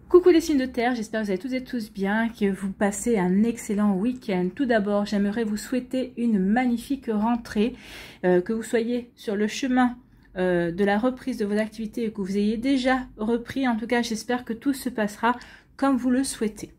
Coucou les signes de terre, j'espère que vous allez toutes et tous bien, que vous passez un excellent week-end. Tout d'abord, j'aimerais vous souhaiter une magnifique rentrée, que vous soyez sur le chemin de la reprise de vos activités et que vous ayez déjà repris. En tout cas, j'espère que tout se passera comme vous le souhaitez.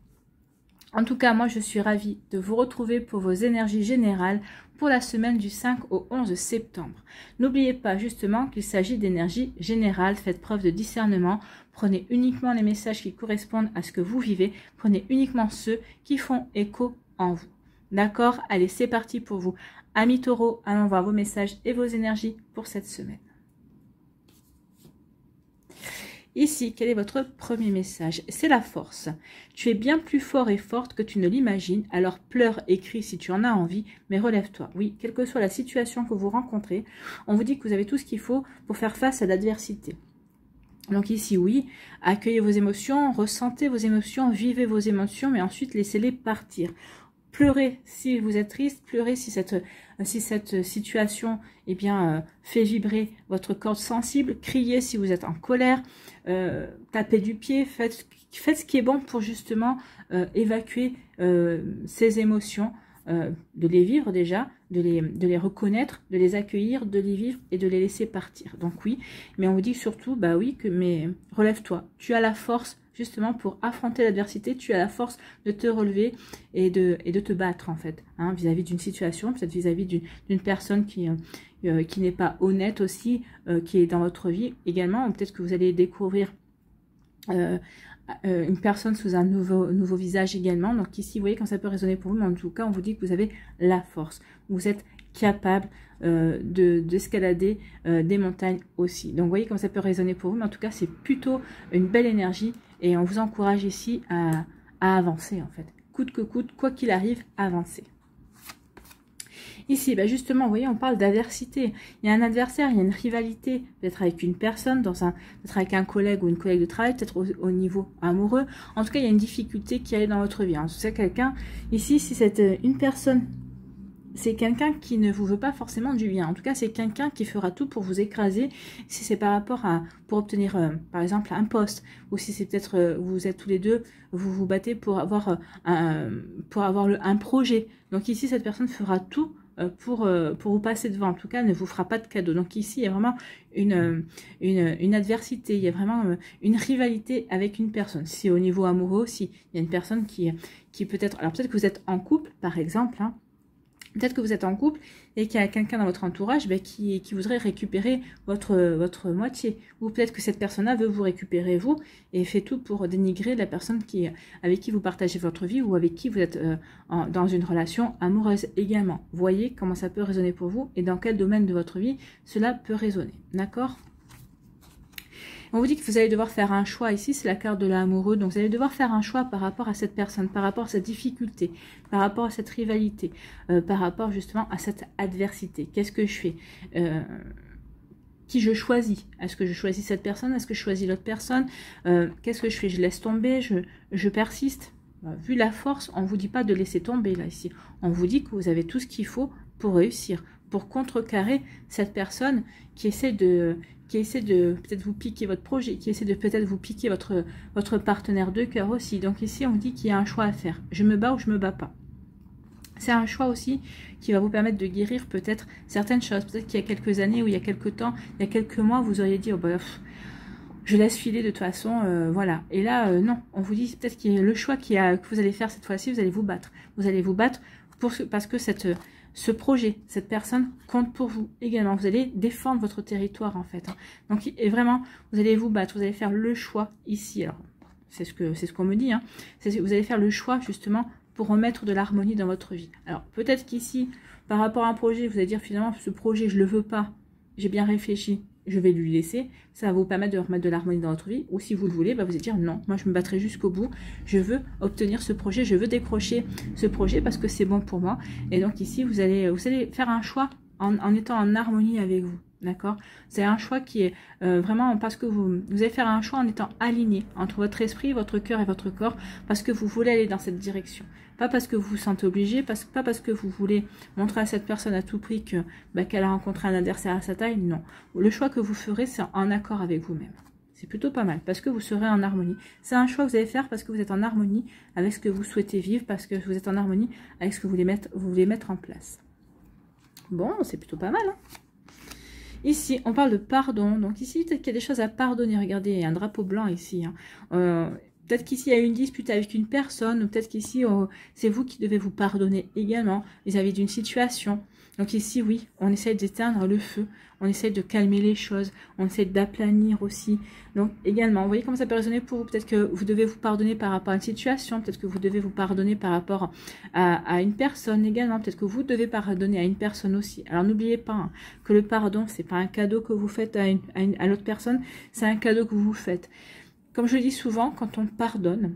En tout cas, moi, je suis ravie de vous retrouver pour vos énergies générales pour la semaine du 5 au 11 septembre. N'oubliez pas justement qu'il s'agit d'énergie générale. Faites preuve de discernement. Prenez uniquement les messages qui correspondent à ce que vous vivez. Prenez uniquement ceux qui font écho en vous. D'accord? Allez, c'est parti pour vous. Amis taureaux, allons voir vos messages et vos énergies pour cette semaine. Ici, quel est votre premier message? C'est la force. Tu es bien plus fort et forte que tu ne l'imagines, alors pleure et crie si tu en as envie, mais relève-toi. Oui, quelle que soit la situation que vous rencontrez, on vous dit que vous avez tout ce qu'il faut pour faire face à l'adversité. Donc ici, oui, accueillez vos émotions, ressentez vos émotions, vivez vos émotions, mais ensuite laissez-les partir. Pleurez si vous êtes triste, pleurez si cette situation fait vibrer votre corde sensible, criez si vous êtes en colère, tapez du pied, faites ce qui est bon pour justement évacuer ces émotions, de les vivre déjà, de les reconnaître, de les accueillir, de les vivre et de les laisser partir. Donc oui, mais on vous dit surtout, bah oui, mais relève-toi, tu as la force justement pour affronter l'adversité, tu as la force de te relever et de te battre en fait, hein, vis-à-vis d'une situation, peut-être vis-à-vis d'une personne qui n'est pas honnête aussi, qui est dans votre vie également, ou peut-être que vous allez découvrir une personne sous un nouveau visage également. Donc ici, vous voyez quand ça peut résonner pour vous, mais en tout cas, on vous dit que vous avez la force. Vous êtes capable d'escalader des montagnes aussi. Donc vous voyez comme ça peut résonner pour vous, mais en tout cas, c'est plutôt une belle énergie et on vous encourage ici à avancer en fait. Coûte que coûte, quoi qu'il arrive, avancer. Ici, bah justement, vous voyez, on parle d'adversité. Il y a un adversaire, il y a une rivalité, peut-être avec une personne, peut-être avec un collègue ou une collègue de travail, peut-être au niveau amoureux. En tout cas, il y a une difficulté qui est dans votre vie. C'est quelqu'un, ici, si c'est une personne, c'est quelqu'un qui ne vous veut pas forcément du bien. En tout cas, c'est quelqu'un qui fera tout pour vous écraser. Si c'est par rapport pour obtenir, par exemple, un poste, ou si c'est peut-être, vous êtes tous les deux, vous vous battez pour avoir un projet. Donc ici, cette personne fera tout pour vous passer devant. En tout cas, ne vous fera pas de cadeau. Donc ici, il y a vraiment une adversité, il y a vraiment une rivalité avec une personne. Si au niveau amoureux aussi, il y a une personne qui peut-être, alors peut-être que vous êtes en couple, par exemple, hein, peut-être que vous êtes en couple et qu'il y a quelqu'un dans votre entourage qui voudrait récupérer votre moitié. Ou peut-être que cette personne-là veut vous récupérer vous et fait tout pour dénigrer la personne avec qui vous partagez votre vie ou avec qui vous êtes dans une relation amoureuse également. Voyez comment ça peut résonner pour vous et dans quel domaine de votre vie cela peut résonner. D'accord ? On vous dit que vous allez devoir faire un choix. Ici, c'est la carte de l'amoureux. Donc, vous allez devoir faire un choix par rapport à cette personne, par rapport à cette difficulté, par rapport à cette rivalité, par rapport justement à cette adversité. Qu'est-ce que je fais qui je choisis? Est-ce que je choisis cette personne? Est-ce que je choisis l'autre personne? Qu'est-ce que je fais? Je laisse tomber? Je persiste? Vu la force, on ne vous dit pas de laisser tomber là, ici. On vous dit que vous avez tout ce qu'il faut pour réussir, pour contrecarrer cette personne qui essaie de peut-être vous piquer votre projet, qui essaie de peut-être vous piquer votre partenaire de cœur aussi. Donc ici, on vous dit qu'il y a un choix à faire. Je me bats ou je me bats pas. C'est un choix aussi qui va vous permettre de guérir peut-être certaines choses. Peut-être qu'il y a quelques années ou il y a quelques temps, il y a quelques mois, vous auriez dit, oh, bah, je laisse filer de toute façon, voilà. Et là, non, on vous dit peut-être qu'il y a le choix que vous allez faire cette fois-ci, vous allez vous battre. Vous allez vous battre parce que ce projet, cette personne compte pour vous également. Vous allez défendre votre territoire en fait. Donc et vraiment, vous allez vous battre, vous allez faire le choix ici. Alors, c'est ce qu'on me dit. Hein. Vous allez faire le choix justement pour remettre de l'harmonie dans votre vie. Alors peut-être qu'ici, par rapport à un projet, vous allez dire finalement ce projet, je le veux pas. J'ai bien réfléchi, je vais lui laisser. Ça va vous permettre de remettre de l'harmonie dans votre vie. Ou si vous le voulez, bah vous allez dire non, moi je me battrai jusqu'au bout. Je veux obtenir ce projet, je veux décrocher ce projet parce que c'est bon pour moi. Et donc ici, vous allez faire un choix en étant en harmonie avec vous. D'accord? C'est un choix qui est vraiment parce que vous allez faire un choix en étant aligné entre votre esprit, votre cœur et votre corps parce que vous voulez aller dans cette direction. Pas parce que vous vous sentez obligé, pas parce que vous voulez montrer à cette personne à tout prix qu'elle a rencontré un adversaire à sa taille. Non. Le choix que vous ferez, c'est en accord avec vous-même. C'est plutôt pas mal parce que vous serez en harmonie. C'est un choix que vous allez faire parce que vous êtes en harmonie avec ce que vous souhaitez vivre, parce que vous êtes en harmonie avec ce que vous voulez mettre en place. Bon, c'est plutôt pas mal. Hein. Ici, on parle de pardon. Donc ici, peut-être qu'il y a des choses à pardonner. Regardez, il y a un drapeau blanc ici. Hein. Peut-être qu'ici, il y a eu une dispute avec une personne, ou peut-être qu'ici, c'est vous qui devez vous pardonner également vis-à-vis d'une situation. Donc ici, oui, on essaie d'éteindre le feu, on essaie de calmer les choses, on essaie d'aplanir aussi. Donc également, vous voyez comment ça peut résonner pour vous. Peut-être que vous devez vous pardonner par rapport à une situation, peut-être que vous devez vous pardonner par rapport à une personne également, peut-être que vous devez pardonner à une personne aussi. Alors n'oubliez pas hein, que le pardon, c'est pas un cadeau que vous faites à l'autre personne, c'est un cadeau que vous vous faites. Comme je le dis souvent, quand on pardonne,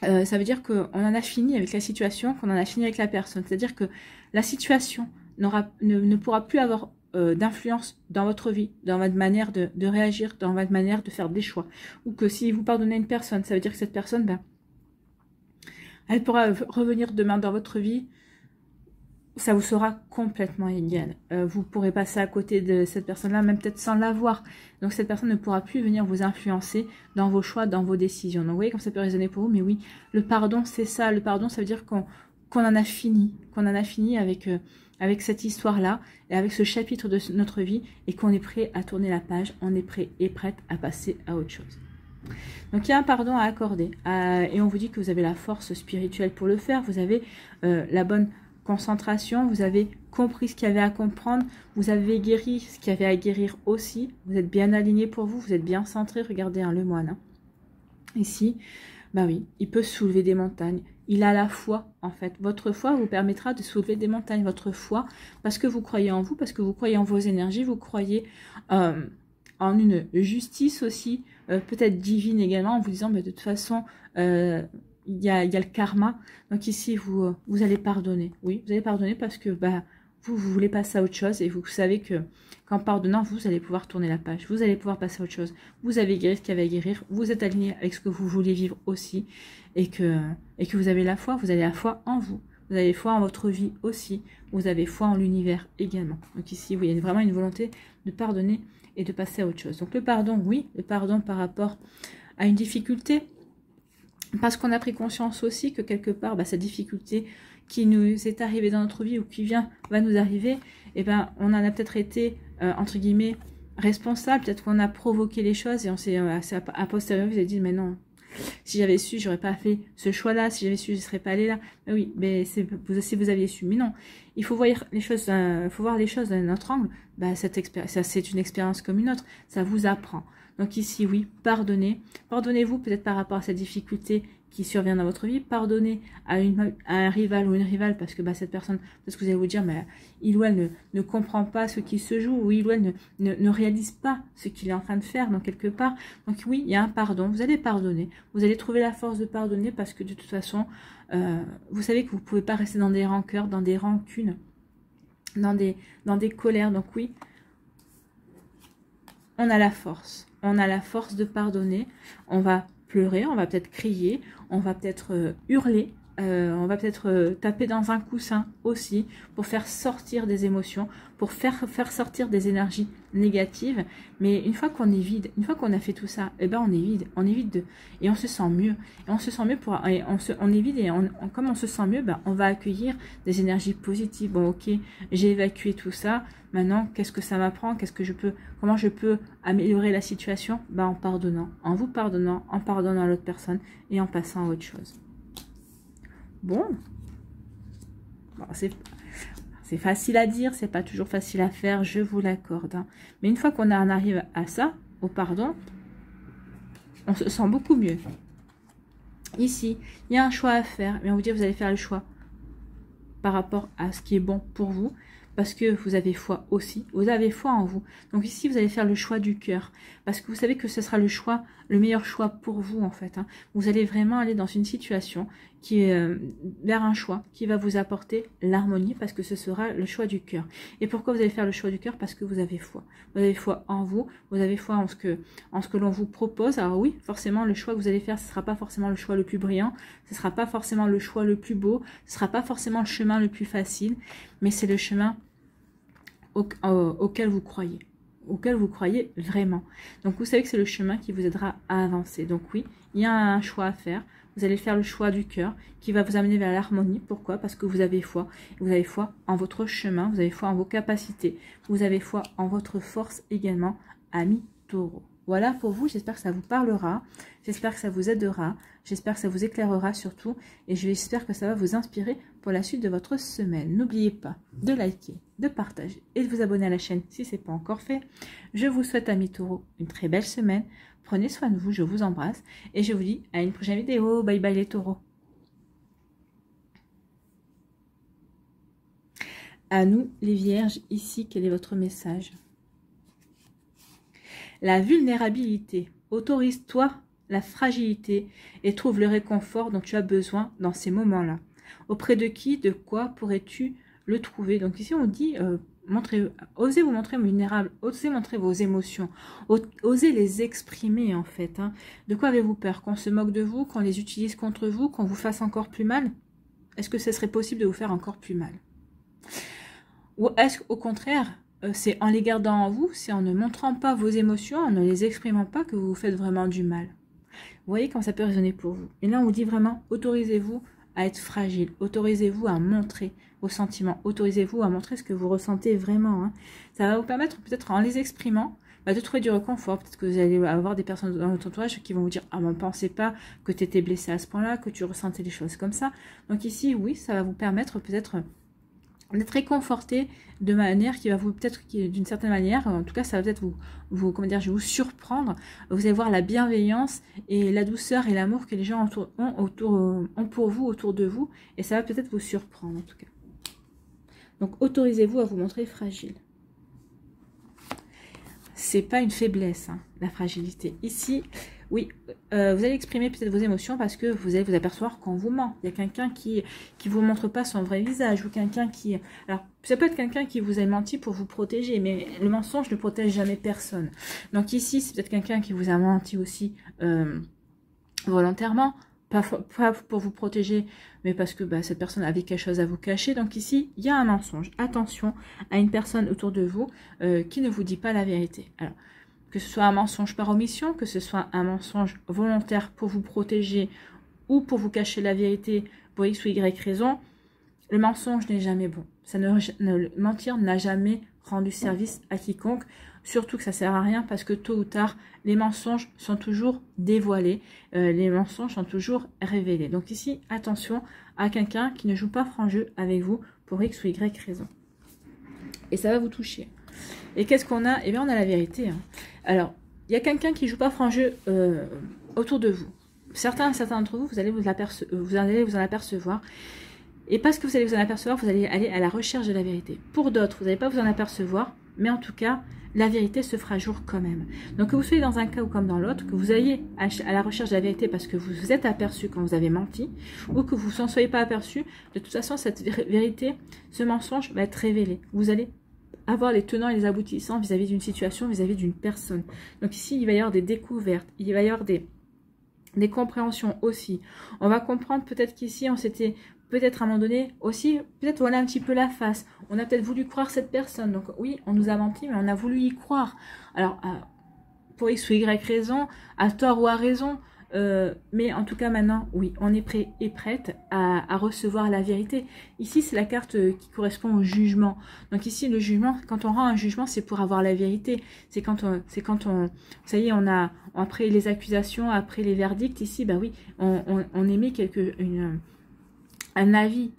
ça veut dire qu'on en a fini avec la situation, qu'on en a fini avec la personne. C'est-à-dire que la situation ne pourra plus avoir d'influence dans votre vie, dans votre manière de réagir, dans votre manière de faire des choix. Ou que si vous pardonnez une personne, ça veut dire que cette personne, ben, elle pourra revenir demain dans votre vie. Ça vous sera complètement égal. Vous pourrez passer à côté de cette personne-là, même peut-être sans la voir. Donc cette personne ne pourra plus venir vous influencer dans vos choix, dans vos décisions. Donc vous voyez comme ça peut résonner pour vous. Mais oui, le pardon, c'est ça. Le pardon, ça veut dire qu'on en a fini. Qu'on en a fini avec cette histoire-là et avec ce chapitre de notre vie et qu'on est prêt à tourner la page. On est prêt et prête à passer à autre chose. Donc il y a un pardon à accorder. Et on vous dit que vous avez la force spirituelle pour le faire. Vous avez la bonne concentration, vous avez compris ce qu'il y avait à comprendre, vous avez guéri ce qu'il y avait à guérir aussi, vous êtes bien aligné pour vous, vous êtes bien centré, regardez hein, le moine. Hein. Ici, bah oui, il peut soulever des montagnes, il a la foi en fait, votre foi vous permettra de soulever des montagnes, votre foi, parce que vous croyez en vous, parce que vous croyez en vos énergies, vous croyez en une justice aussi, peut-être divine également, en vous disant, mais de toute façon, il y a le karma. Donc ici, vous allez pardonner. Oui, vous allez pardonner parce que bah, vous voulez passer à autre chose et vous savez que qu'en pardonnant, vous allez pouvoir tourner la page. Vous allez pouvoir passer à autre chose. Vous avez guéri ce qu'il y avait à guérir. Vous êtes aligné avec ce que vous voulez vivre aussi et que vous avez la foi. Vous avez la foi en vous. Vous avez foi en votre vie aussi. Vous avez foi en l'univers également. Donc ici, oui, il y a vraiment une volonté de pardonner et de passer à autre chose. Donc le pardon, oui, le pardon par rapport à une difficulté. Parce qu'on a pris conscience aussi que quelque part, bah, cette difficulté qui nous est arrivée dans notre vie ou qui va nous arriver, eh ben, on en a peut-être été, entre guillemets, responsable. Peut-être qu'on a provoqué les choses et on s'est, à posteriori, vous avez dit, mais non, si j'avais su, j'aurais pas fait ce choix-là. Si j'avais su, je ne serais pas allée là. Mais oui, mais si vous aviez su. Mais non, il faut voir les choses, d'un autre angle. Bah, c'est une expérience comme une autre. Ça vous apprend. Donc ici, oui, pardonnez. Pardonnez-vous peut-être par rapport à cette difficulté qui survient dans votre vie. Pardonnez à un rival ou une rivale parce que bah, cette personne, parce que vous allez vous dire, mais il ou elle ne comprend pas ce qui se joue ou il ou elle ne réalise pas ce qu'il est en train de faire, donc quelque part. Donc oui, il y a un pardon. Vous allez pardonner. Vous allez trouver la force de pardonner parce que de toute façon, vous savez que vous ne pouvez pas rester dans des rancœurs, dans des rancunes, dans des colères. Donc oui, on a la force. On a la force de pardonner, on va pleurer, on va peut-être crier, on va peut-être hurler, on va peut-être taper dans un coussin aussi pour faire sortir des émotions, pour faire sortir des énergies négatives. Mais une fois qu'on est vide, une fois qu'on a fait tout ça, eh ben on est vide et on se sent mieux. Et on se sent mieux on est vide et comme on se sent mieux, ben on va accueillir des énergies positives. Bon, ok, j'ai évacué tout ça. Maintenant, qu'est-ce que ça m'apprend? Comment je peux améliorer la situation? Ben, en pardonnant, en vous pardonnant, en pardonnant à l'autre personne et en passant à autre chose. Bon c'est facile à dire, c'est pas toujours facile à faire, je vous l'accorde. Hein. Mais une fois qu'on en arrive à ça, au pardon, on se sent beaucoup mieux. Ici, il y a un choix à faire, mais on vous dit vous allez faire le choix par rapport à ce qui est bon pour vous, parce que vous avez foi aussi, vous avez foi en vous. Donc ici, vous allez faire le choix du cœur, parce que vous savez que ce sera le meilleur choix pour vous en fait. Hein. Vous allez vraiment aller dans une situation qui est vers un choix qui va vous apporter l'harmonie, parce que ce sera le choix du cœur. Et pourquoi vous allez faire le choix du cœur? Parce que vous avez foi. Vous avez foi en vous, vous avez foi en ce que l'on vous propose. Alors oui, forcément, le choix que vous allez faire, ce ne sera pas forcément le choix le plus brillant, ce ne sera pas forcément le choix le plus beau, ce ne sera pas forcément le chemin le plus facile, mais c'est le chemin auquel vous croyez. auquel vous croyez vraiment. Donc vous savez que c'est le chemin qui vous aidera à avancer. Donc oui, il y a un choix à faire. Vous allez faire le choix du cœur qui va vous amener vers l'harmonie. Pourquoi? Parce que vous avez foi. Vous avez foi en votre chemin, vous avez foi en vos capacités, vous avez foi en votre force également, amis Taureau. Voilà pour vous, j'espère que ça vous parlera, j'espère que ça vous aidera, j'espère que ça vous éclairera surtout, et j'espère que ça va vous inspirer pour la suite de votre semaine. N'oubliez pas de liker, de partager et de vous abonner à la chaîne si ce n'est pas encore fait. Je vous souhaite, amis Taureaux, une très belle semaine. Prenez soin de vous, je vous embrasse, et je vous dis à une prochaine vidéo. Bye bye les Taureaux. À nous les Vierges, ici, quel est votre message? La vulnérabilité. Autorise-toi la fragilité et trouve le réconfort dont tu as besoin dans ces moments-là. Auprès de qui, de quoi pourrais-tu le trouver? Donc ici, on dit, osez vous montrer vulnérable, osez montrer vos émotions, osez les exprimer en fait. Hein. De quoi avez-vous peur? Qu'on se moque de vous, qu'on les utilise contre vous, qu'on vous fasse encore plus mal? Est-ce que ce serait possible de vous faire encore plus mal? Ou est-ce qu'au contraire, c'est en les gardant en vous, c'est en ne montrant pas vos émotions, en ne les exprimant pas que vous vous faites vraiment du mal. Vous voyez comment ça peut résonner pour vous. Et là, on vous dit vraiment, autorisez-vous à être fragile, autorisez-vous à montrer vos sentiments, autorisez-vous à montrer ce que vous ressentez vraiment. Hein. Ça va vous permettre, peut-être en les exprimant, de trouver du réconfort. Peut-être que vous allez avoir des personnes dans votre entourage qui vont vous dire « Ah, mais on ne pensait pas que tu étais blessé à ce point-là, que tu ressentais des choses comme ça. » Donc ici, oui, ça va vous permettre peut-être d'être réconforté de manière qui va vous peut-être d'une certaine manière, en tout cas ça va peut-être comment dire, je vais vous surprendre. Vous allez voir la bienveillance et la douceur et l'amour que les gens ont pour vous, autour de vous, et ça va peut-être vous surprendre en tout cas. Donc autorisez-vous à vous montrer fragile. C'est pas une faiblesse, hein, la fragilité. Ici, oui, vous allez exprimer peut-être vos émotions parce que vous allez vous apercevoir qu'on vous ment. Il y a quelqu'un qui vous montre pas son vrai visage, ou quelqu'un qui... Alors, ça peut être quelqu'un qui vous a menti pour vous protéger, mais le mensonge ne protège jamais personne. Donc ici, c'est peut-être quelqu'un qui vous a menti aussi volontairement, pas pour vous protéger, mais parce que cette personne avait quelque chose à vous cacher. Donc ici, il y a un mensonge. Attention à une personne autour de vous qui ne vous dit pas la vérité. Alors, que ce soit un mensonge par omission, que ce soit un mensonge volontaire pour vous protéger ou pour vous cacher la vérité pour X ou Y raison, le mensonge n'est jamais bon. Mentir n'a jamais rendu service à quiconque, surtout que ça ne sert à rien parce que tôt ou tard, les mensonges sont toujours dévoilés, les mensonges sont toujours révélés. Donc ici, attention à quelqu'un qui ne joue pas franc jeu avec vous pour X ou Y raison. Et ça va vous toucher. Et qu'est-ce qu'on a? Eh bien, on a la vérité. Hein. Alors, il y a quelqu'un qui ne joue pas franc jeu autour de vous. Certains d'entre vous, vous allez vous en apercevoir. Et parce que vous allez vous en apercevoir, vous allez aller à la recherche de la vérité. Pour d'autres, vous n'allez pas vous en apercevoir, mais en tout cas, la vérité se fera jour quand même. Donc que vous soyez dans un cas ou comme dans l'autre, que vous ayez à la recherche de la vérité parce que vous vous êtes aperçu quand vous avez menti, ou que vous n'en soyez pas aperçu, de toute façon, cette vérité, ce mensonge va être révélé. Vous allez avoir les tenants et les aboutissants vis-à-vis d'une situation, vis-à-vis d'une personne. Donc ici, il va y avoir des découvertes, il va y avoir des compréhensions aussi. On va comprendre peut-être qu'ici, on s'était peut-être à un moment donné aussi, peut-être voilà un petit peu la face. On a peut-être voulu croire cette personne. Donc oui, on nous a menti, mais on a voulu y croire. Alors, pour X ou Y raison, à tort ou à raison, mais en tout cas maintenant, oui, on est prêt et prête à recevoir la vérité. Ici, c'est la carte qui correspond au jugement. Donc ici, le jugement, quand on rend un jugement, c'est pour avoir la vérité. C'est quand on, ça y est, on a, après les accusations, après les verdicts, ici, oui, on émet un avis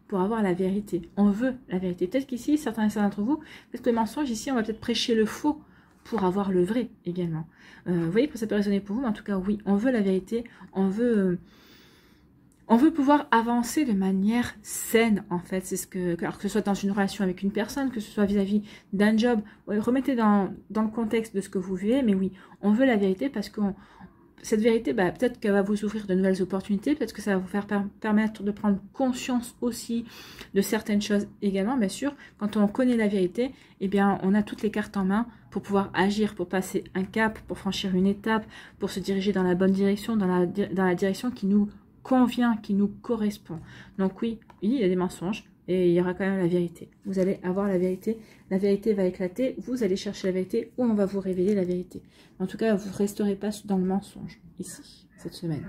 pour avoir la vérité. On veut la vérité. Peut-être qu'ici, certains d'entre vous, peut-être que le mensonge, ici, on va peut-être prêcher le faux pour avoir le vrai également. Vous voyez que ça peut résonner pour vous, mais en tout cas, oui, on veut la vérité, on veut pouvoir avancer de manière saine, en fait. C'est ce que, alors que ce soit dans une relation avec une personne, que ce soit vis-à-vis d'un job, remettez dans le contexte de ce que vous vivez, mais oui, on veut la vérité parce que cette vérité, peut-être qu'elle va vous ouvrir de nouvelles opportunités, peut-être que ça va vous faire permettre de prendre conscience aussi de certaines choses également, bien sûr. Quand on connaît la vérité, eh bien, on a toutes les cartes en main pour pouvoir agir, pour passer un cap, pour franchir une étape, pour se diriger dans la bonne direction, dans la direction qui nous convient, qui nous correspond. Donc oui, il y a des mensonges, et il y aura quand même la vérité. Vous allez avoir la vérité va éclater, vous allez chercher la vérité ou on va vous révéler la vérité. En tout cas, vous ne resterez pas dans le mensonge, ici, cette semaine.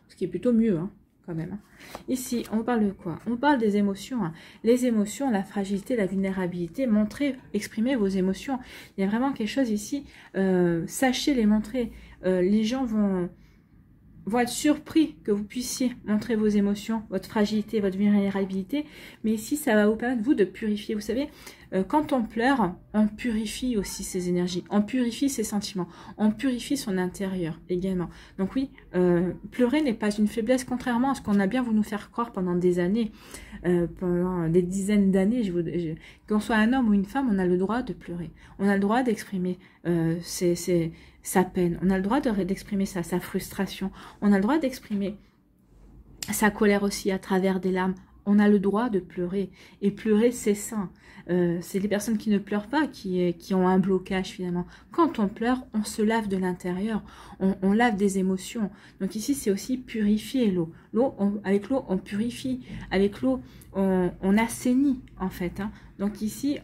Ce qui est plutôt mieux, hein, quand même. Hein. Ici, on parle de quoi? On parle des émotions. Hein. Les émotions, la fragilité, la vulnérabilité, montrez, exprimez vos émotions. Il y a vraiment quelque chose ici, sachez les montrer. Les gens vont être surpris que vous puissiez montrer vos émotions, votre fragilité, votre vulnérabilité, mais ici, ça va vous permettre, vous, de purifier. Vous savez, quand on pleure, on purifie aussi ses énergies, on purifie ses sentiments, on purifie son intérieur également. Donc oui, pleurer n'est pas une faiblesse, contrairement à ce qu'on a bien voulu nous faire croire pendant des années, pendant des dizaines d'années, qu'on soit un homme ou une femme, on a le droit de pleurer, on a le droit d'exprimer sa peine, on a le droit d'exprimer sa frustration, on a le droit d'exprimer sa colère aussi à travers des larmes. On a le droit de pleurer. Et pleurer, c'est sain. C'est les personnes qui ne pleurent pas qui ont un blocage finalement. Quand on pleure, on se lave de l'intérieur. On lave des émotions. Donc ici, c'est aussi purifier l'eau. Avec l'eau, on purifie. Avec l'eau, on assainit en fait. Hein. Donc ici,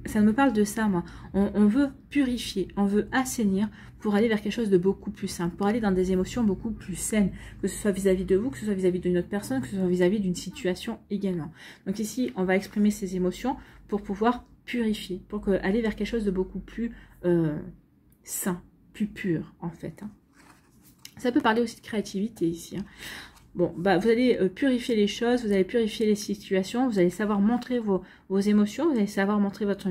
ça me parle de ça, moi. On veut purifier, on veut assainir pour aller vers quelque chose de beaucoup plus simple, pour aller dans des émotions beaucoup plus saines, que ce soit vis-à-vis de vous, que ce soit vis-à-vis d'une autre personne, que ce soit vis-à-vis d'une situation également. Donc ici, on va exprimer ces émotions pour pouvoir purifier, pour aller vers quelque chose de beaucoup plus sain, plus pur, en fait. Hein. Ça peut parler aussi de créativité ici. Hein. Bon, bah, vous allez purifier les choses, vous allez purifier les situations, vous allez savoir montrer vos émotions, vous allez savoir montrer votre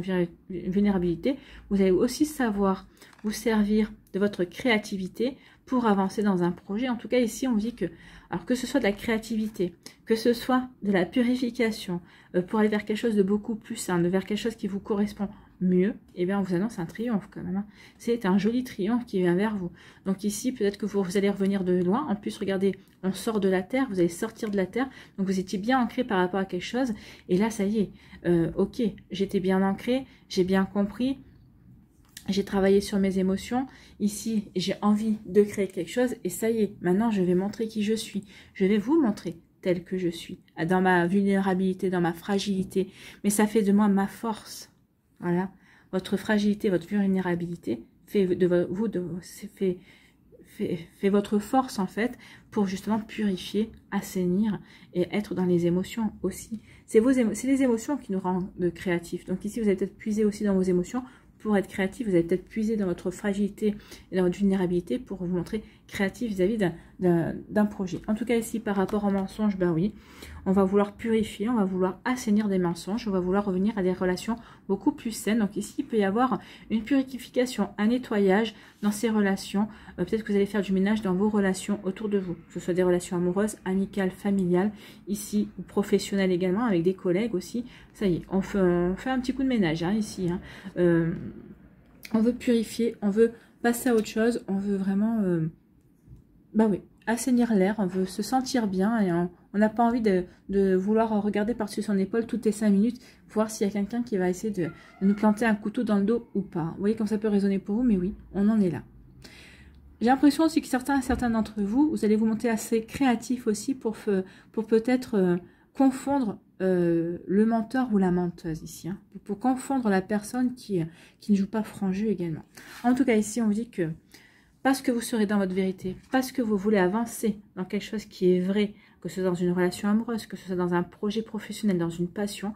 vulnérabilité, vous allez aussi savoir vous servir de votre créativité pour avancer dans un projet. En tout cas, ici, on dit que, alors que ce soit de la créativité, que ce soit de la purification, pour aller vers quelque chose de beaucoup plus sain, vers quelque chose qui vous correspond mieux, eh bien, on vous annonce un triomphe quand même. Hein. C'est un joli triomphe qui vient vers vous. Donc ici, peut-être que vous allez revenir de loin. En plus, regardez, on sort de la terre, vous allez sortir de la terre. Donc vous étiez bien ancré par rapport à quelque chose. Et là, ça y est, ok, j'étais bien ancré, j'ai bien compris. J'ai travaillé sur mes émotions. Ici, j'ai envie de créer quelque chose. Et ça y est, maintenant, je vais montrer qui je suis. Je vais vous montrer tel que je suis. Dans ma vulnérabilité, dans ma fragilité. Mais ça fait de moi ma force. Voilà. Votre fragilité, votre vulnérabilité fait votre force, en fait, pour justement purifier, assainir et être dans les émotions aussi. C'est les émotions qui nous rendent créatifs. Donc ici, vous allez peut-être puiser aussi dans vos émotions. Pour être créatif, vous allez peut-être puiser dans votre fragilité et dans votre vulnérabilité pour vous montrer créatif vis-à-vis d'un projet. En tout cas, ici, par rapport aux mensonges, ben oui, on va vouloir purifier, on va vouloir assainir des mensonges, on va vouloir revenir à des relations beaucoup plus saines. Donc ici, il peut y avoir une purification, un nettoyage dans ces relations. Peut-être que vous allez faire du ménage dans vos relations autour de vous, que ce soit des relations amoureuses, amicales, familiales, ici, ou professionnelles également, avec des collègues aussi. Ça y est, on fait un petit coup de ménage, hein, ici. Hein. On veut purifier, on veut passer à autre chose, on veut vraiment, bah oui, assainir l'air, on veut se sentir bien et on n'a pas envie de vouloir regarder par-dessus son épaule toutes les 5 minutes, voir s'il y a quelqu'un qui va essayer de nous planter un couteau dans le dos ou pas. Vous voyez comme ça peut résonner pour vous, mais oui, on en est là. J'ai l'impression aussi que certains d'entre vous, vous allez vous monter assez créatif aussi pour peut-être confondre le menteur ou la menteuse ici, hein, pour confondre la personne qui ne joue pas franc jeu également. En tout cas, ici, on vous dit que parce que vous serez dans votre vérité, parce que vous voulez avancer dans quelque chose qui est vrai, que ce soit dans une relation amoureuse, que ce soit dans un projet professionnel, dans une passion,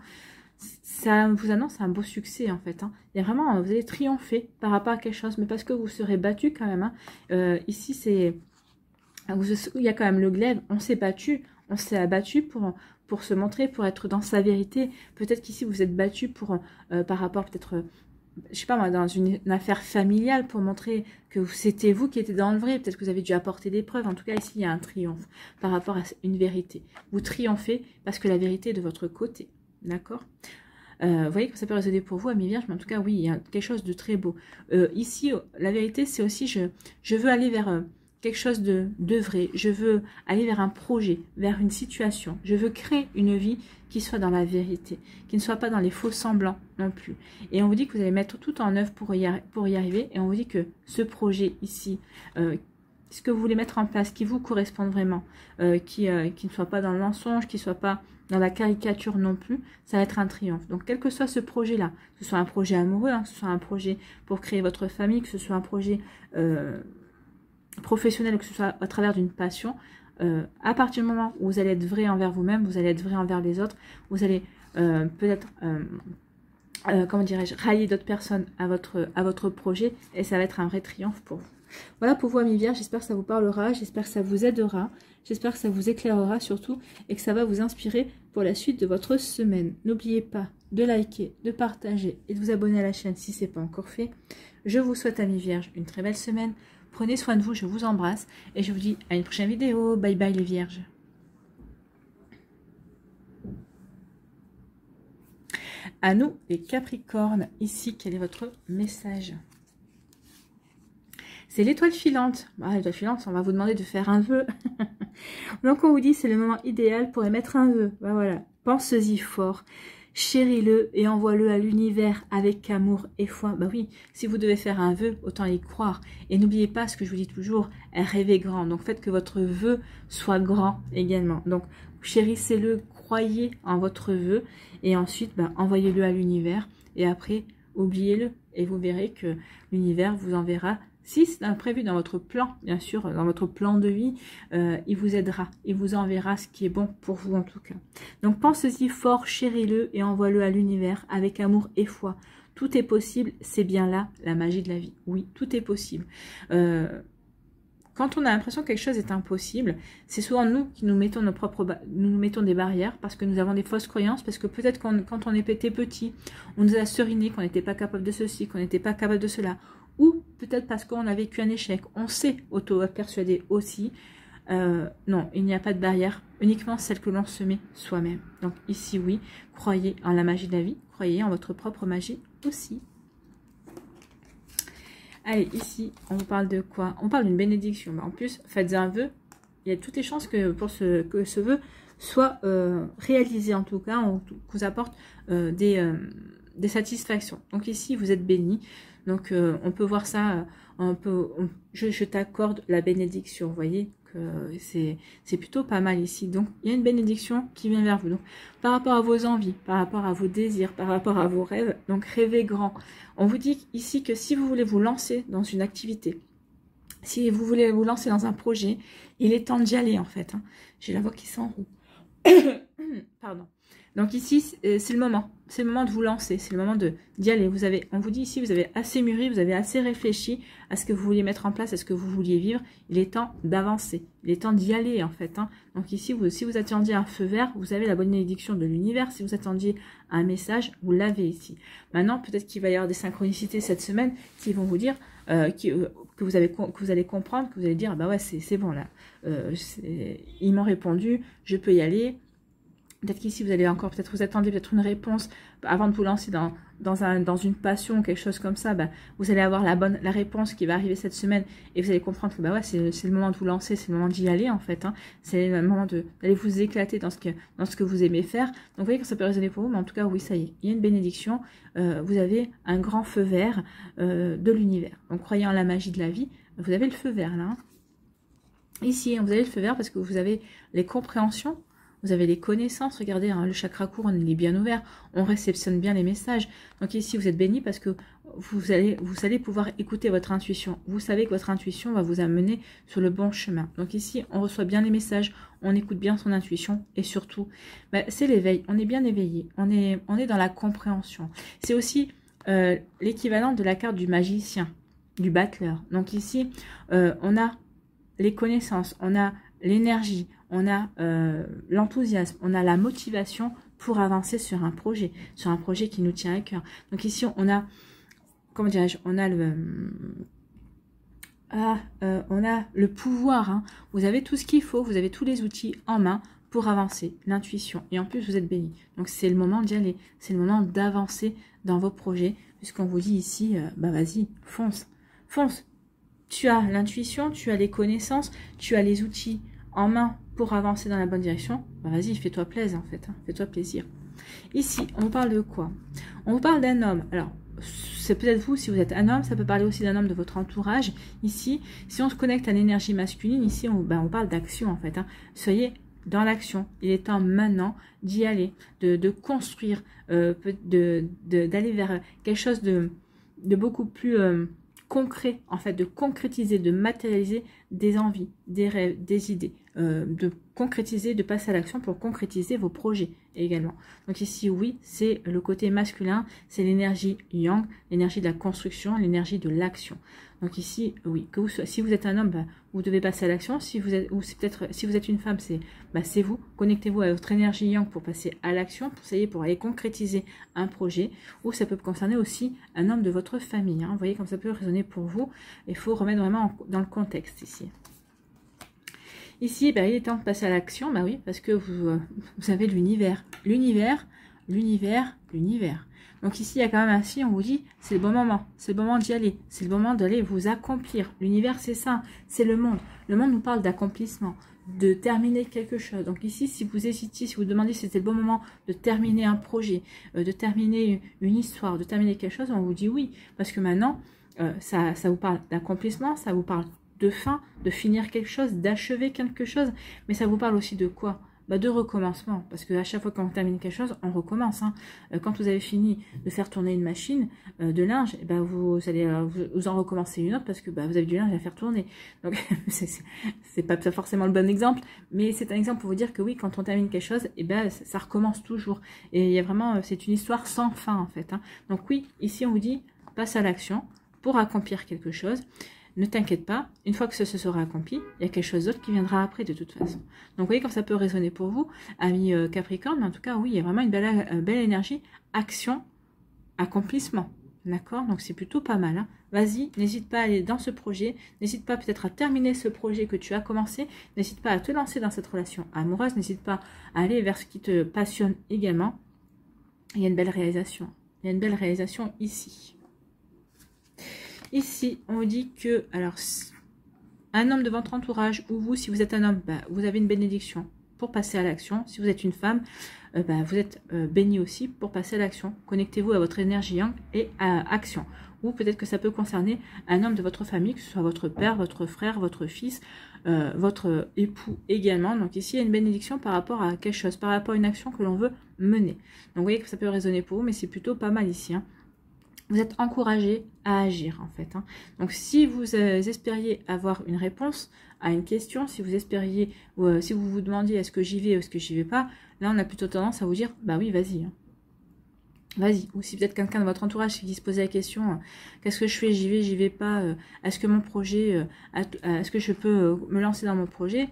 ça vous annonce un beau succès en fait. Hein. Il y a vraiment, vous allez triompher par rapport à quelque chose, mais parce que vous serez battu quand même. Hein. Ici, il y a quand même le glaive, on s'est battu, on s'est abattu pour se montrer, pour être dans sa vérité. Peut-être qu'ici, vous êtes battu par rapport peut-être... je sais pas moi, dans une affaire familiale pour montrer que c'était vous qui étiez dans le vrai. Peut-être que vous avez dû apporter des preuves. En tout cas, ici, il y a un triomphe par rapport à une vérité. Vous triomphez parce que la vérité est de votre côté. D'accord ? Vous voyez que ça peut résonner pour vous, amis vierges, mais en tout cas, oui, il y a quelque chose de très beau. Ici, la vérité, c'est aussi, je veux aller vers... quelque chose de vrai, je veux aller vers un projet, vers une situation, je veux créer une vie qui soit dans la vérité, qui ne soit pas dans les faux semblants non plus. Et on vous dit que vous allez mettre tout en œuvre pour y arriver, et on vous dit que ce projet ici, ce que vous voulez mettre en place, qui vous correspond vraiment, qui ne soit pas dans le mensonge, qui ne soit pas dans la caricature non plus, ça va être un triomphe. Donc, quel que soit ce projet-là, que ce soit un projet amoureux, hein, que ce soit un projet pour créer votre famille, que ce soit un projet professionnel, que ce soit à travers d'une passion, à partir du moment où vous allez être vrai envers vous-même, vous allez être vrai envers les autres, vous allez peut-être, comment dirais-je, rallier d'autres personnes à votre projet, et ça va être un vrai triomphe pour vous. Voilà pour vous, amis Vierges, j'espère que ça vous parlera, j'espère que ça vous aidera, j'espère que ça vous éclairera surtout, et que ça va vous inspirer pour la suite de votre semaine. N'oubliez pas de liker, de partager et de vous abonner à la chaîne si ce n'est pas encore fait. Je vous souhaite, amis Vierges, une très belle semaine. Prenez soin de vous, je vous embrasse, et je vous dis à une prochaine vidéo. Bye bye les Vierges. À nous, les Capricornes, ici, quel est votre message? C'est l'étoile filante. Ah, l'étoile filante, on va vous demander de faire un vœu. Donc, on vous dit c'est le moment idéal pour émettre un vœu. Ben, voilà, pensez-y fort. Chéris-le et envoie-le à l'univers avec amour et foi. Bah oui, si vous devez faire un vœu, autant y croire. Et n'oubliez pas ce que je vous dis toujours, rêvez grand. Donc faites que votre vœu soit grand également. Donc chérissez-le, croyez en votre vœu et ensuite envoyez-le à l'univers. Et après, oubliez-le et vous verrez que l'univers vous enverra. Si c'est prévu dans votre plan, bien sûr, dans votre plan de vie, il vous aidera, il vous enverra ce qui est bon pour vous en tout cas. Donc pensez-y fort, chéris-le et envoie-le à l'univers avec amour et foi. Tout est possible, c'est bien là la magie de la vie. Oui, tout est possible. Quand on a l'impression que quelque chose est impossible, c'est souvent nous qui nous mettons nous mettons des barrières parce que nous avons des fausses croyances, parce que peut-être quand on était petit, on nous a seriné qu'on n'était pas capable de ceci, qu'on n'était pas capable de cela. Ou peut-être parce qu'on a vécu un échec. On s'est auto-persuadé aussi. Non, il n'y a pas de barrière, uniquement celle que l'on se met soi-même. Donc ici, oui, croyez en la magie de la vie, croyez en votre propre magie aussi. Allez, ici, on vous parle de quoi? On parle d'une bénédiction. En plus, faites un vœu. Il y a toutes les chances que ce vœu soit réalisé, en tout cas, que vous apporte des satisfactions. Donc ici, vous êtes béni. Donc, on peut voir ça, je t'accorde la bénédiction, vous voyez, que c'est plutôt pas mal ici. Donc, il y a une bénédiction qui vient vers vous. Donc, par rapport à vos envies, par rapport à vos désirs, par rapport à vos rêves, donc rêvez grand. On vous dit ici que si vous voulez vous lancer dans une activité, si vous voulez vous lancer dans un projet, il est temps d'y aller en fait. Hein. J'ai la voix qui s'enroule. Pardon. Donc ici, c'est le moment de vous lancer, c'est le moment d'y aller. On vous dit ici, vous avez assez mûri, vous avez assez réfléchi à ce que vous vouliez mettre en place, à ce que vous vouliez vivre. Il est temps d'avancer, il est temps d'y aller en fait. Hein. Donc ici, si vous attendiez un feu vert, vous avez la bonne bénédiction de l'univers. Si vous attendiez un message, vous l'avez ici. Maintenant, peut-être qu'il va y avoir des synchronicités cette semaine qui vont vous dire que vous allez comprendre, que vous allez dire, bah ouais, c'est bon là. Ils m'ont répondu, je peux y aller. Peut-être qu'ici, vous allez encore, peut-être vous attendez peut-être une réponse avant de vous lancer dans une passion, quelque chose comme ça. Vous allez avoir la réponse qui va arriver cette semaine et vous allez comprendre que ouais, c'est le moment de vous lancer, c'est le moment d'y aller en fait. Hein. C'est le moment d'aller vous éclater dans ce que vous aimez faire. Donc vous voyez que ça peut résonner pour vous, mais en tout cas, oui, ça y est, il y a une bénédiction. Vous avez un grand feu vert de l'univers. Donc croyez en la magie de la vie, vous avez le feu vert là. Hein. Ici, vous avez le feu vert parce que vous avez les compréhensions. Vous avez les connaissances, regardez, hein, le chakra couronne, il est bien ouvert, on réceptionne bien les messages. Donc ici, vous êtes béni parce que vous allez pouvoir écouter votre intuition. Vous savez que votre intuition va vous amener sur le bon chemin. Donc ici, on reçoit bien les messages, on écoute bien son intuition et surtout, c'est l'éveil. On est bien éveillé, on est dans la compréhension. C'est aussi l'équivalent de la carte du magicien, du battleur. Donc ici, on a les connaissances, on a l'énergie, on a l'enthousiasme, on a la motivation pour avancer sur un projet qui nous tient à cœur. Donc ici, on a, comment dirais-je, on a le pouvoir. Hein. Vous avez tout ce qu'il faut, vous avez tous les outils en main pour avancer, l'intuition. Et en plus, vous êtes béni. Donc c'est le moment d'y aller, c'est le moment d'avancer dans vos projets. Puisqu'on vous dit ici, vas-y, fonce, fonce. Tu as l'intuition, tu as les connaissances, tu as les outils en main pour avancer dans la bonne direction, vas-y, fais-toi plaisir en fait, hein, fais-toi plaisir. Ici, on vous parle de quoi? On vous parle d'un homme. Alors, c'est peut-être vous, si vous êtes un homme, ça peut parler aussi d'un homme de votre entourage. Ici, si on se connecte à l'énergie masculine, ici, on parle d'action, en fait. Hein. Soyez dans l'action. Il est temps maintenant d'y aller, de construire, d'aller vers quelque chose de beaucoup plus concret, en fait, de concrétiser, de matérialiser des envies, des rêves, des idées, de concrétiser, de passer à l'action pour concrétiser vos projets également. Donc ici, oui, c'est le côté masculin, c'est l'énergie yang, l'énergie de la construction, l'énergie de l'action. Donc ici, oui, si vous êtes un homme, bah, vous devez passer à l'action. Si vous êtes, ou peut-être, si vous êtes une femme, c'est vous. Connectez-vous à votre énergie yang pour passer à l'action, pour aller concrétiser un projet. Ou ça peut concerner aussi un homme de votre famille. Hein. Vous voyez comme ça peut résonner pour vous. Il faut remettre vraiment dans le contexte ici. Ici, bah, il est temps de passer à l'action. Bah oui, parce que vous avez l'univers. L'univers. Donc ici, il y a quand même ainsi, on vous dit, c'est le bon moment. C'est le moment d'y aller. C'est le moment d'aller vous accomplir. L'univers, c'est ça. C'est le monde. Le monde nous parle d'accomplissement, de terminer quelque chose. Donc ici, si vous hésitiez, si vous demandez si c'était le bon moment de terminer un projet, de terminer une histoire, de terminer quelque chose, on vous dit oui. Parce que maintenant, ça vous parle d'accomplissement, ça vous parle de fin, de finir quelque chose, d'achever quelque chose. Mais ça vous parle aussi de quoi ? Bah, de recommencement, parce qu'à chaque fois qu'on termine quelque chose, on recommence. Hein. Quand vous avez fini de faire tourner une machine de linge, bah, vous allez vous en recommencer une autre parce que bah, vous avez du linge à faire tourner. Donc c'est pas forcément le bon exemple, mais c'est un exemple pour vous dire que oui, quand on termine quelque chose, et ben ça recommence toujours. Et il y a vraiment, c'est une histoire sans fin en fait. Hein. Donc oui, ici on vous dit passe à l'action pour accomplir quelque chose. Ne t'inquiète pas, une fois que ce sera accompli, il y a quelque chose d'autre qui viendra après de toute façon. Donc vous voyez comme ça peut résonner pour vous, amis Capricorne, mais en tout cas oui, il y a vraiment une belle énergie, action, accomplissement. D'accord? Donc c'est plutôt pas mal. Hein. Vas-y, n'hésite pas à aller dans ce projet, n'hésite pas peut-être à terminer ce projet que tu as commencé, n'hésite pas à te lancer dans cette relation amoureuse, n'hésite pas à aller vers ce qui te passionne également. Il y a une belle réalisation. Il y a une belle réalisation ici. Ici, on vous dit que, alors, un homme de votre entourage, ou vous, si vous êtes un homme, bah, vous avez une bénédiction pour passer à l'action. Si vous êtes une femme, bah, vous êtes béni aussi pour passer à l'action. Connectez-vous à votre énergie yang et à action. Ou peut-être que ça peut concerner un homme de votre famille, que ce soit votre père, votre frère, votre fils, votre époux également. Donc ici, il y a une bénédiction par rapport à quelque chose, par rapport à une action que l'on veut mener. Donc vous voyez que ça peut résonner pour vous, mais c'est plutôt pas mal ici. Hein. Vous êtes encouragé à agir en fait. Hein. Donc si vous espériez avoir une réponse à une question, si vous espériez, si vous vous demandiez est-ce que j'y vais ou est-ce que j'y vais pas, là on a plutôt tendance à vous dire bah oui vas-y. Hein. Vas-y. Ou si peut-être quelqu'un de votre entourage qui se posait la question qu'est-ce que je fais, j'y vais pas, est-ce que mon projet, est-ce que je peux me lancer dans mon projet?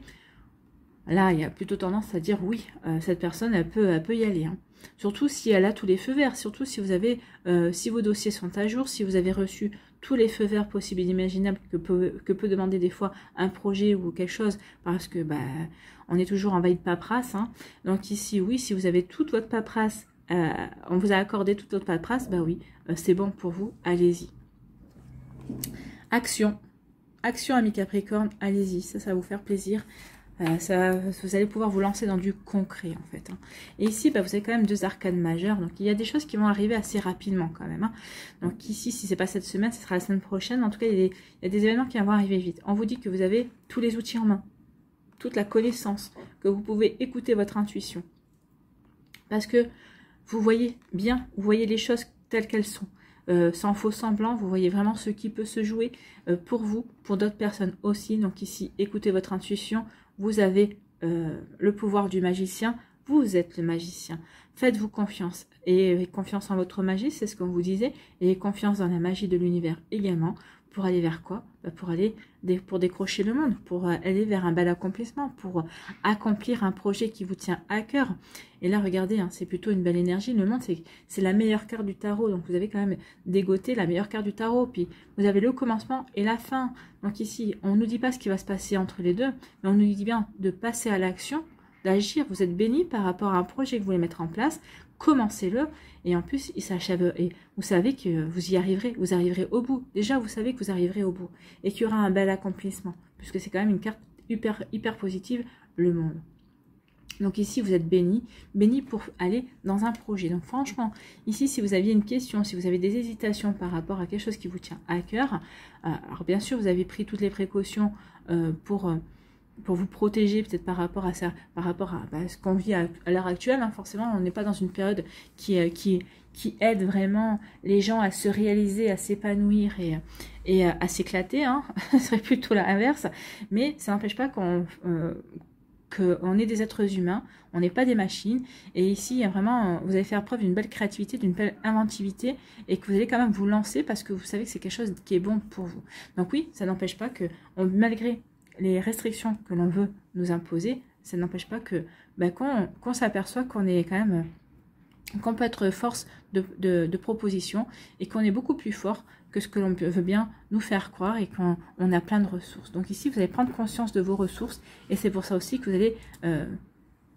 Là, il y a plutôt tendance à dire oui, cette personne, elle peut y aller. Hein. Surtout si elle a tous les feux verts, surtout si vous avez, si vos dossiers sont à jour, si vous avez reçu tous les feux verts possibles et imaginables que peut demander des fois un projet ou quelque chose, parce que bah, on est toujours en veille de paperasse. Hein. Donc ici, oui, si vous avez toute votre paperasse, on vous a accordé toute votre paperasse, bah oui, c'est bon pour vous, allez-y. Action. Action, amis Capricorne, allez-y, ça va vous faire plaisir. Vous allez pouvoir vous lancer dans du concret en fait. Hein. Et ici, bah, vous avez quand même deux arcanes majeures. Donc il y a des choses qui vont arriver assez rapidement quand même. Hein. Donc ici, si ce n'est pas cette semaine, ce sera la semaine prochaine. En tout cas, il y a des événements qui vont arriver vite. On vous dit que vous avez tous les outils en main. Toute la connaissance. Que vous pouvez écouter votre intuition. Parce que vous voyez bien, vous voyez les choses telles qu'elles sont. Sans faux semblant, vous voyez vraiment ce qui peut se jouer pour vous, pour d'autres personnes aussi. Donc ici, écoutez votre intuition. Vous avez le pouvoir du magicien, vous êtes le magicien. Faites-vous confiance et confiance en votre magie, c'est ce qu'on vous disait, et confiance dans la magie de l'univers également. Pour aller vers quoi? Pour décrocher le monde, pour aller vers un bel accomplissement, pour accomplir un projet qui vous tient à cœur. Et là, regardez, hein, c'est plutôt une belle énergie. Le monde, c'est la meilleure carte du tarot. Donc, vous avez quand même dégoté la meilleure carte du tarot. Puis, vous avez le commencement et la fin. Donc ici, on ne nous dit pas ce qui va se passer entre les deux, mais on nous dit bien de passer à l'action, d'agir. Vous êtes béni par rapport à un projet que vous voulez mettre en place. Commencez-le. Et en plus, il s'achève. Et vous savez que vous y arriverez. Vous arriverez au bout. Déjà, vous savez que vous arriverez au bout. Et qu'il y aura un bel accomplissement. Puisque c'est quand même une carte hyper positive, le monde. Donc ici, vous êtes béni pour aller dans un projet. Donc franchement, ici, si vous aviez une question, si vous avez des hésitations par rapport à quelque chose qui vous tient à cœur, alors bien sûr, vous avez pris toutes les précautions pour vous protéger peut-être par rapport à ça, par rapport à ce qu'on vit à l'heure actuelle. Hein. Forcément, on n'est pas dans une période qui aide vraiment les gens à se réaliser, à s'épanouir et à s'éclater. Hein. Ce serait plutôt l'inverse. Mais ça n'empêche pas qu'on est des êtres humains, on n'est pas des machines. Et ici, il y a vraiment, vous allez faire preuve d'une belle créativité, d'une belle inventivité, et que vous allez quand même vous lancer parce que vous savez que c'est quelque chose qui est bon pour vous. Donc oui, ça n'empêche pas que, malgré les restrictions que l'on veut nous imposer, ça n'empêche pas que qu'on s'aperçoit qu'on est quand même, qu'on peut être force de proposition et qu'on est beaucoup plus fort que ce que l'on veut bien nous faire croire et qu'on a plein de ressources. Donc ici, vous allez prendre conscience de vos ressources et c'est pour ça aussi que vous allez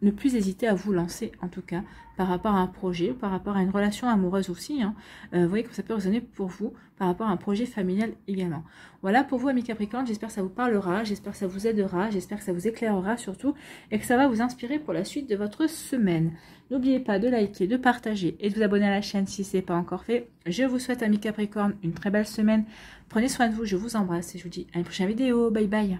ne plus hésiter à vous lancer, en tout cas, par rapport à un projet, par rapport à une relation amoureuse aussi. Hein. Vous voyez que ça peut résonner pour vous, par rapport à un projet familial également. Voilà pour vous, amis Capricorne, j'espère que ça vous parlera, j'espère que ça vous aidera, j'espère que ça vous éclairera surtout, et que ça va vous inspirer pour la suite de votre semaine. N'oubliez pas de liker, de partager et de vous abonner à la chaîne si ce n'est pas encore fait. Je vous souhaite, amis Capricorne, une très belle semaine. Prenez soin de vous, je vous embrasse et je vous dis à une prochaine vidéo. Bye bye.